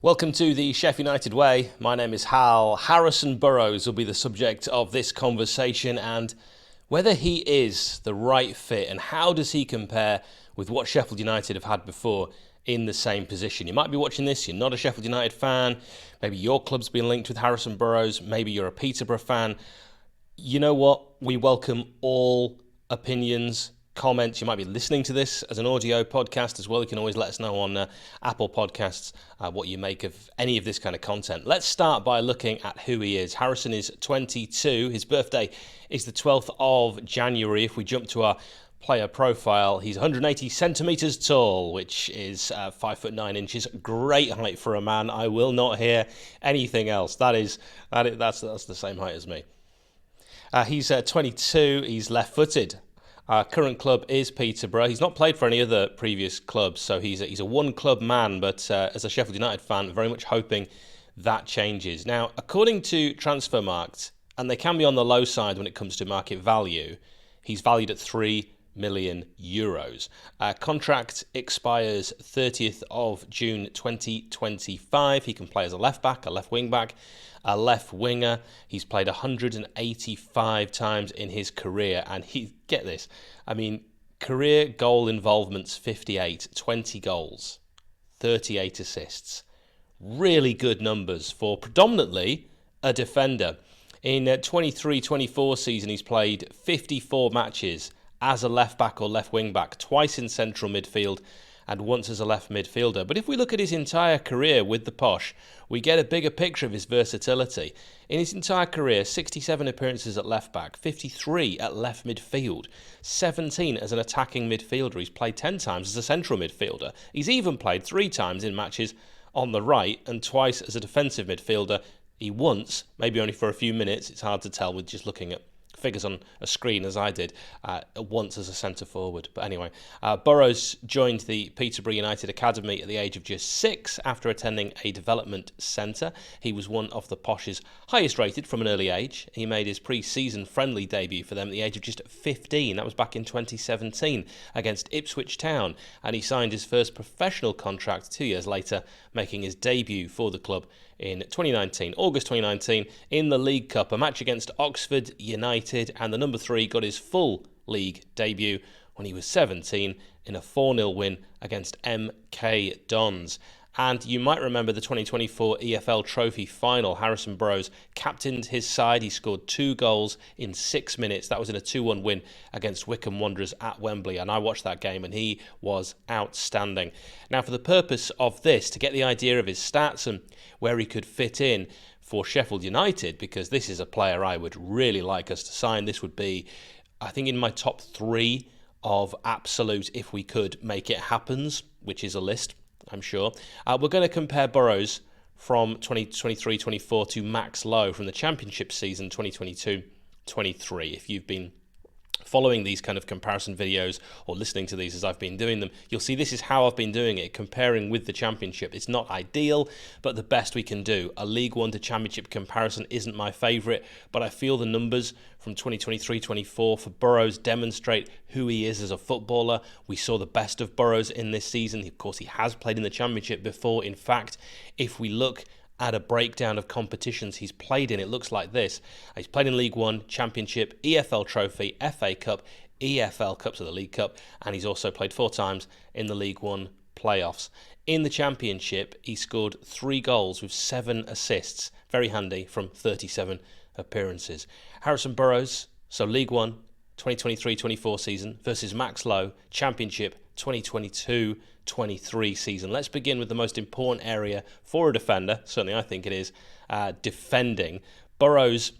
Welcome to the Sheff United Way. My name is Hal. Harrison Burrows will be the subject of this conversation, and whether he is the right fit and how does he compare with what Sheffield United have had before in the same position. You might be watching this, you're not a Sheffield United fan, maybe your club's been linked with Harrison Burrows, maybe you're a 𝗵𝗱𝗏𝗏 fan. You know what? We welcome all opinions, comments. You might be listening to this as an audio podcast as well. You can always let us know on Apple Podcasts what you make of any of this kind of content. Let's start by looking at who he is. Harrison is 22. His birthday is the 12th of January. If we jump to our player profile, he's 180 centimetres tall, which is 5'9". Great height for a man. I will not hear anything else. That's the same height as me. He's 22. He's left-footed. Our current club is 𝗵𝗱𝗏𝗏𝗏. He's not played for any other previous clubs, so he's a one-club man, but as a Sheffield United fan, very much hoping that changes. Now, according to Transfermarkt, and they can be on the low side when it comes to market value, he's valued at €3 million. Contract expires 30th of June 2025. He can play as a left-back, a left wing-back, a left winger. He's played 185 times in his career, and get this, career goal involvements 58, 20 goals, 38 assists. Really good numbers for predominantly a defender. In 23-24 season, he's played 54 matches as a left back or left wing back, twice in central midfield and once as a left midfielder. But if we look at his entire career with the Posh, we get a bigger picture of his versatility. In his entire career, 67 appearances at left back, 53 at left midfield, 17 as an attacking midfielder. He's played 10 times as a central midfielder. He's even played 3 times in matches on the right and twice as a defensive midfielder. He once, maybe only for a few minutes, it's hard to tell with just looking at figures on a screen as I did, once as a centre forward. But anyway, Burrows joined the 𝗵𝗱𝗏𝗏𝗏 United Academy at the age of just 6 after attending a development centre. He was one of the Posh's highest rated from an early age. He made his pre-season friendly debut for them at the age of just 15. That was back in 2017 against Ipswich Town, and he signed his first professional contract 2 years later, making his debut for the club in August 2019, in the League Cup, a match against Oxford United, and the number 3 got his full league debut when he was 17 in a 4-0 win against MK Dons. And you might remember the 2024 EFL Trophy final. Harrison Burrows captained his side. He scored 2 goals in 6 minutes. That was in a 2-1 win against Wycombe Wanderers at Wembley. And I watched that game and he was outstanding. Now, for the purpose of this, to get the idea of his stats and where he could fit in for Sheffield United, because this is a player I would really like us to sign. This would be, I think, in my top 3 of absolute if we could make it happens, which is a list, I'm sure. We're going to compare Burrows from 2023-24 to Max Lowe from the Championship season 2022-23. If you've been following these kind of comparison videos or listening to these as I've been doing them, you'll see this is how I've been doing it, comparing with the Championship. It's not ideal, but the best we can do. A League One to Championship comparison isn't my favourite, but I feel the numbers from 2023-24 for Burrows demonstrate who he is as a footballer. We saw the best of Burrows in this season. Of course, he has played in the Championship before. In fact, if we look at a breakdown of competitions he's played in, it looks like this. He's played in League One, Championship, EFL Trophy, FA Cup, EFL Cup, so the League Cup, and he's also played 4 times in the League One playoffs. In the Championship, he scored 3 goals with 7 assists. Very handy from 37 appearances. Harrison Burrows, so League One, 2023-24 season versus Max Lowe, Championship, 2022-23 season. Let's begin with the most important area for a defender. Certainly I think it is defending. Burrows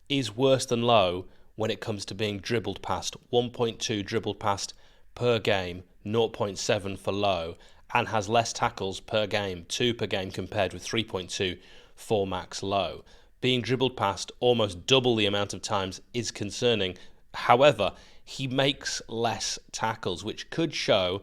is worse than Lowe when it comes to being dribbled past. 1.2 dribbled past per game, 0.7 for Lowe, and has less tackles per game, 2 per game, compared with 3.2 for Max Lowe. Being dribbled past almost double the amount of times is concerning. However, he makes less tackles, which could show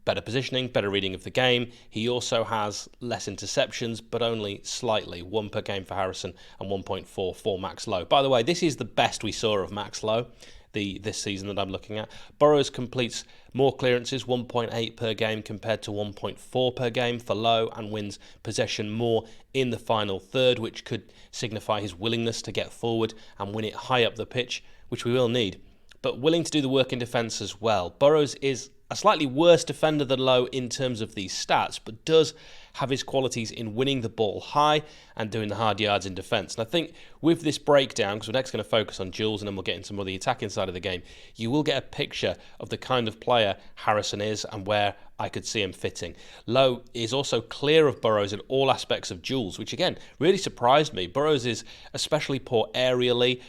better positioning, better reading of the game. He also has less interceptions, but only slightly. 1 per game for Harrison and 1.4 for Max Lowe. By the way, this is the best we saw of Max Lowe. this season that I'm looking at. Burrows completes more clearances, 1.8 per game compared to 1.4 per game for Lowe, and wins possession more in the final third, which could signify his willingness to get forward and win it high up the pitch, which we will need, but willing to do the work in defence as well. Burrows is a slightly worse defender than Lowe in terms of these stats, but does have his qualities in winning the ball high and doing the hard yards in defence. And I think with this breakdown, because we're next going to focus on duels and then we'll get into more of the attacking side of the game, you will get a picture of the kind of player Harrison is and where I could see him fitting. Lowe is also clear of Burrows in all aspects of duels, which again really surprised me. Burrows is especially poor aerially,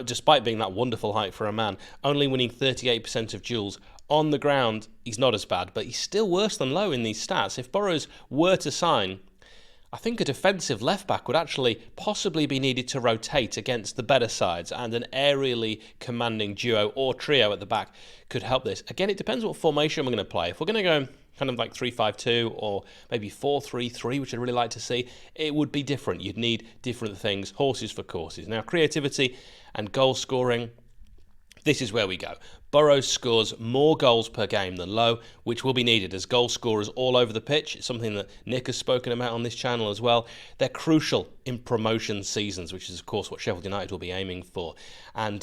despite being that wonderful height for a man, only winning 38% of duels. On the ground, he's not as bad, but he's still worse than Lowe in these stats. If Burrows were to sign, I think a defensive left-back would actually possibly be needed to rotate against the better sides, and an aerially commanding duo or trio at the back could help this. Again, it depends what formation we're going to play. If we're going to go kind of like 3-5-2 or maybe 4-3-3, which I'd really like to see, it would be different. You'd need different things, horses for courses. Now, creativity and goal scoring, this is where we go. Burrows scores more goals per game than Lowe, which will be needed as goal scorers all over the pitch. It's something that Nick has spoken about on this channel as well. They're crucial in promotion seasons, which is, of course, what Sheffield United will be aiming for. And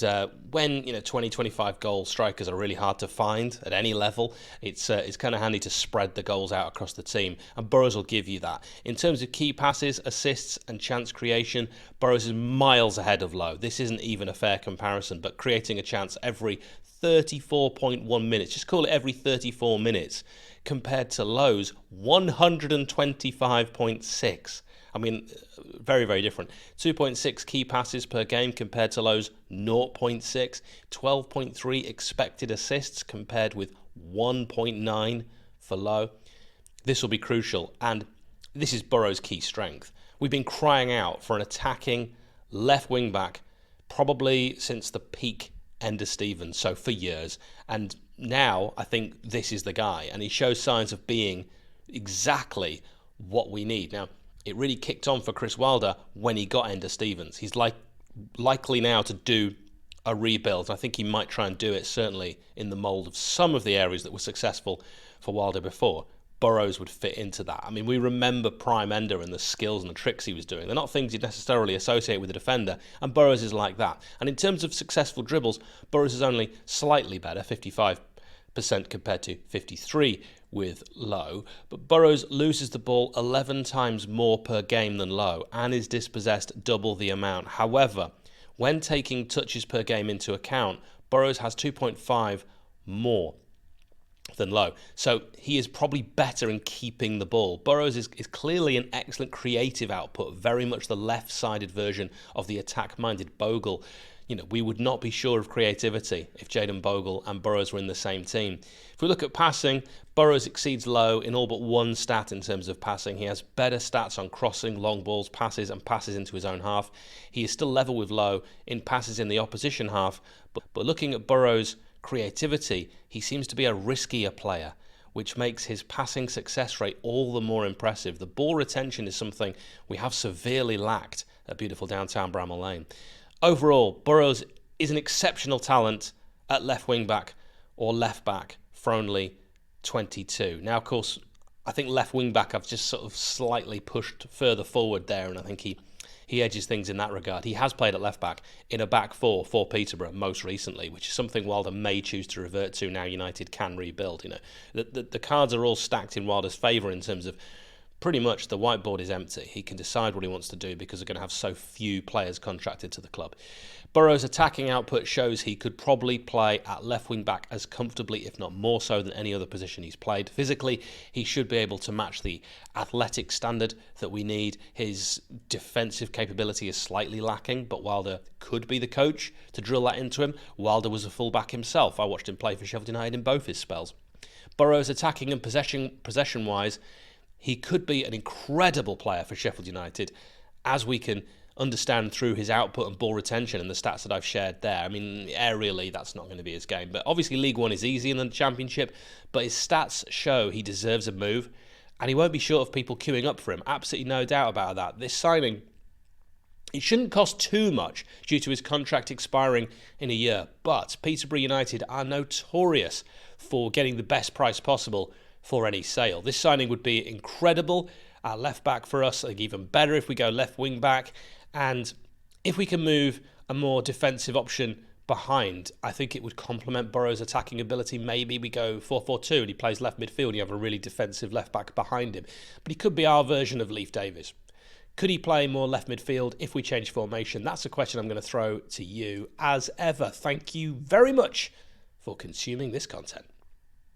when 20, 25 goal strikers are really hard to find at any level, it's kind of handy to spread the goals out across the team, and Burrows will give you that. In terms of key passes, assists, and chance creation, Burrows is miles ahead of Lowe. This isn't even a fair comparison, but creating a chance every 34.1 minutes, just call it every 34 minutes, compared to Lowe's 125.6. I mean, very, very different. 2.6 key passes per game compared to Lowe's 0.6. 12.3 expected assists compared with 1.9 for Lowe. This will be crucial, and this is Burrows' key strength. We've been crying out for an attacking left wing back probably since the peak Ender Stevens, so for years, and now I think this is the guy, and he shows signs of being exactly what we need. Now, it really kicked on for Chris Wilder when he got Ender Stevens. He's likely now to do a rebuild. I think he might try and do it, certainly in the mould of some of the areas that were successful for Wilder before. Burrows would fit into that. I mean, we remember prime Ender and the skills and the tricks he was doing. They're not things you'd necessarily associate with a defender, and Burrows is like that. And in terms of successful dribbles, Burrows is only slightly better, 55% compared to 53% with Lowe. But Burrows loses the ball 11 times more per game than Lowe and is dispossessed double the amount. However, when taking touches per game into account, Burrows has 2.5 more than Lowe. So he is probably better in keeping the ball. Burrows is clearly an excellent creative output, very much the left-sided version of the attack-minded Bogle. We would not be sure of creativity if Jayden Bogle and Burrows were in the same team. If we look at passing, Burrows exceeds Lowe in all but one stat in terms of passing. He has better stats on crossing, long balls, passes, and passes into his own half. He is still level with Lowe in passes in the opposition half, but looking at Burrows' creativity, he seems to be a riskier player, which makes his passing success rate all the more impressive. The ball retention is something we have severely lacked at beautiful downtown Bramall Lane. Overall, Burrows is an exceptional talent at left wing back or left back for only 22. Now, of course, I think left wing back I've just sort of slightly pushed further forward there, and I think he edges things in that regard. He has played at left back in a back four for Peterborough most recently, which is something Wilder may choose to revert to now United can rebuild. The cards are all stacked in Wilder's favour in terms of pretty much the whiteboard is empty. He can decide what he wants to do because they're going to have so few players contracted to the club. Burrows' attacking output shows he could probably play at left wing back as comfortably, if not more so, than any other position he's played. Physically, he should be able to match the athletic standard that we need. His defensive capability is slightly lacking, but Wilder could be the coach to drill that into him. Wilder was a fullback himself. I watched him play for Sheffield United in both his spells. Burrows' attacking and possession-wise, he could be an incredible player for Sheffield United, as we can understand through his output and ball retention and the stats that I've shared there. I mean, aerially, that's not going to be his game. But obviously, League One is easy in the Championship, but his stats show he deserves a move, and he won't be short of people queuing up for him. Absolutely no doubt about that. This signing It shouldn't cost too much due to his contract expiring in a year, but Peterborough United are notorious for getting the best price possible for any sale. This signing would be incredible at left back for us. I think even better if we go left wing back, and if we can move a more defensive option behind, I think it would complement Burrows' attacking ability. Maybe we go 4-4-2 and he plays left midfield and you have a really defensive left back behind him. But he could be our version of Leif Davis. Could he play more left midfield if we change formation? That's a question I'm going to throw to you. As ever, thank you very much for consuming this content.